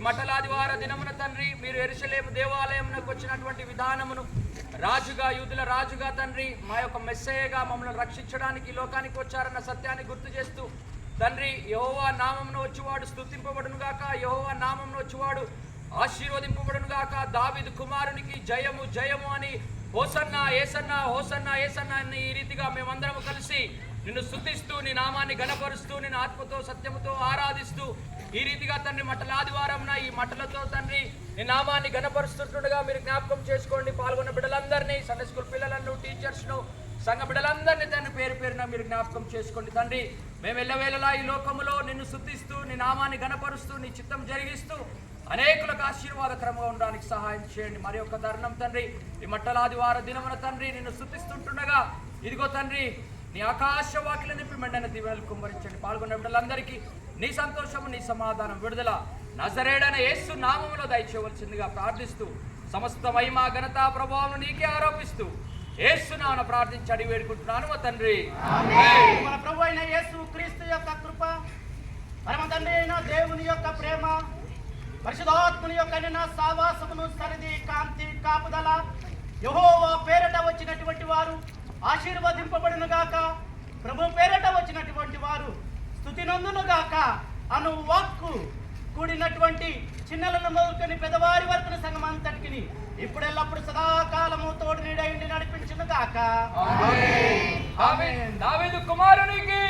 మట్టలాదివార దినమున తండ్రి మీరు యెరూషలేము దేవాలయమునకు వచ్చినటువంటి విధానమును, రాజుగా యూదుల రాజుగా తండ్రి మా యొక్క మెస్సయ్యగా మమ్మల్ని రక్షించడానికి లోకానికి వచ్చారన్న సత్యాన్ని గుర్తు చేస్తూ తండ్రి యెహోవా నామమున వచ్చేవాడు స్తుతింపబడును గాక, యెహోవా నామమున వచ్చేవాడు ఆశీర్వదింపబడును గాక, దావీదు కుమారునికి జయము జయము అని హోసన్నా ఏసన్నా హోసన్నా ఏసన్నా అని ఈ రీతిగా మేమందరము కలిసి నిన్ను స్తుతిస్తూ నీ నామాన్ని గణపరుస్తూ నిన్ను ఆత్మతో సత్యముతో ఆరాధిస్తూ ఈ రీతిగా తండ్రి మట్టల ఆదివారంన ఈ మట్టలతో తండ్రి నీ నామాన్ని గణపరుస్తుండగా మీరు జ్ఞాపకం చేసుకోండి. పాల్గొన్న బిడ్డలందరినీ, సండే స్కూల్ పిల్లలను, టీచర్స్ను, సంఘ బిడ్డలందరినీ తండ్రి పేరు పేరున మీరు జ్ఞాపకం చేసుకోండి తండ్రి. మేము ఎల్లవేళలా ఈ లోకములో నిన్ను స్తుతిస్తూ నీ నామాన్ని గణపరుస్తూ నీ చిత్తం జరిగిస్తూ అనేకులకు ఆశీర్వాదకరంగా ఉండడానికి సహాయం చేయండి. మరి యొక్క తరుణం తండ్రి ఈ మట్టలాదివార దినమున తండ్రి నిన్ను స్తుతిస్తుంటుండగా ఇదిగో తండ్రి నీ ఆకాశ వాకిలి నింపి మెండైన దీవెనలు కుమ్మరించండి. పాల్గొన్న బిడ్డలందరికీ నీ సంతోషము నీ సమాధానం విడుదల నజరేయుడైన యేసు నామములో దయచేయవలసిందిగా ప్రార్థిస్తూ సమస్త మహిమ ఘనత ప్రభావం నీకే ఆరోపిస్తూ యేసు నామమున ప్రార్థించి అడిగి వేడుకుంటున్నాను మా తండ్రి. మన ప్రభు అయిన యేసు క్రీస్తు యొక్క కృప, పరమ తండ్రి అయిన దేవుని యొక్క ప్రేమ, పరిశుద్ధాత్ముని యొక్క నిన్న సావాసమును, సరిది, కాంతి, కాపుదల యెహోవా పేరట వచ్చినటువంటి వారు ఆశీర్వదింపబడును గాక, ప్రభు పేరట వచ్చినటువంటి వారు స్తుతి నందును గాక అను వాక్కు కూడినటువంటి చిన్నలను మొదలుకొని పెద్దవారి వరకు సంఘం అంతటికి ఇప్పుడెల్లప్పుడు సదాకాలము తోడు నీడై నడిపించును గాక. ఆమేన్. దావీదు కుమారునికి